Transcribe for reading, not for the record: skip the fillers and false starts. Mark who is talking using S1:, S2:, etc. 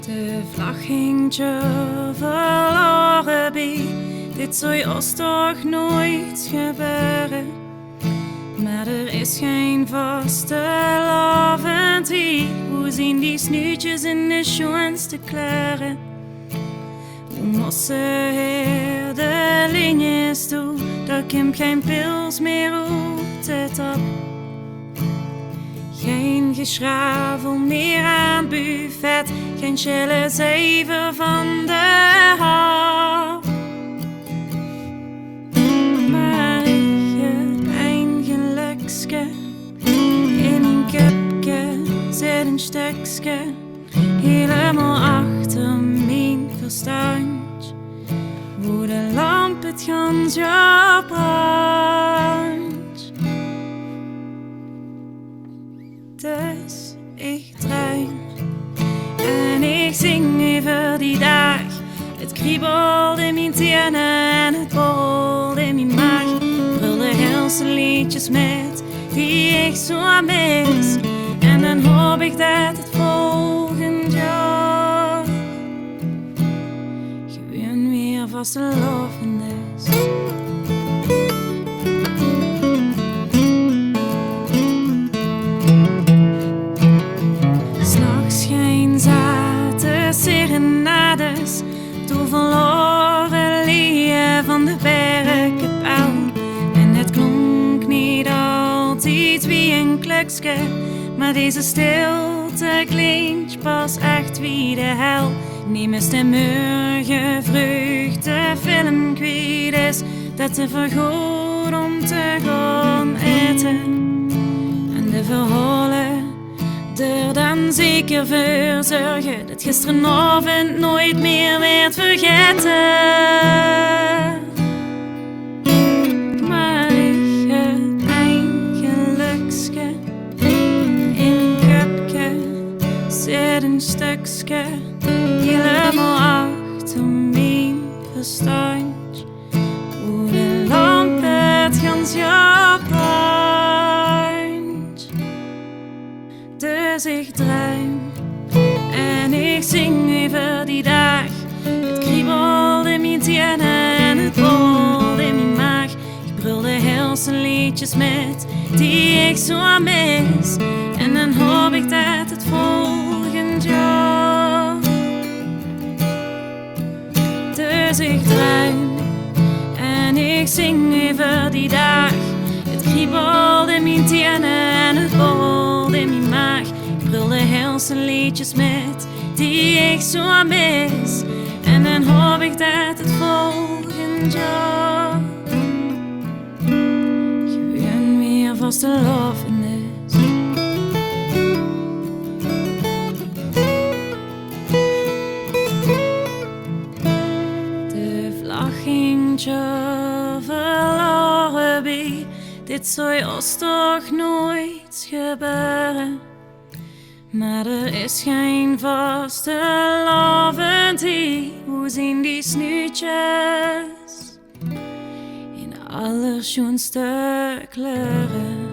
S1: De vlag hingtje verloren bij, dit zou ons toch nooit gebeuren. Maar er is geen vastelaovendj, hoe zien die snuitjes in de schoonste kleuren? Hoe mossen hier de lijntjes toe, daar komt geen pils meer uit het op. Geen geschravel meer aan het buffet, geen chille zeven van de hap. Maar ik heb een gelukske, in mijn kupje zit een stukje, helemaal achter mijn verstand, hoe de lamp het gans jaar brandt. Dus ik druim en ik zing over die dag. Het kriebelt in mijn tenen en het borrelt in mijn maag. Brul de helse liedjes met die ik zo mis. En dan hoop ik dat het volgend jaar gewoon weer vastelaovend is. Serenades, toen verloren leedje van de berkenpaal. En het klonk niet altijd wie een klukske, maar deze stilte klinkt pas echt wie de hel. Neem eens de morgen vreugd, de film kwijt is, dat te vergoed om te gaan eten. En de verhalen er dan zeker voor zorgen dat gisteravond nooit meer werd vergeten. Maar ik heb een gelukske, in mijn kupje zit een stukje, helemaal achter mijn verstand, hoe de lamp het gans jaar brandt. Dus ik druim en ik zing over die dag. Het kriebelt in mijn tenen en het borrelt in mijn maag. Ik brul de helse liedjes met die ik zo mis. En dan hoop ik dat het volgend jaar. Dus ik druim en ik zing over die dag. Het kriebelt in mijn tenen en het borrelt in mijn maag. Ik brul de helse liedjes met die ik zo mis. En dan hoop ik dat het volgend jaar gewoon weer vastelaovend is. De vlag hingtje verloren bij, dit zou ons toch nooit gebeuren. Maar er is geen vastelaovendj, hoe zien die snuitjes in allerschoonste kleuren?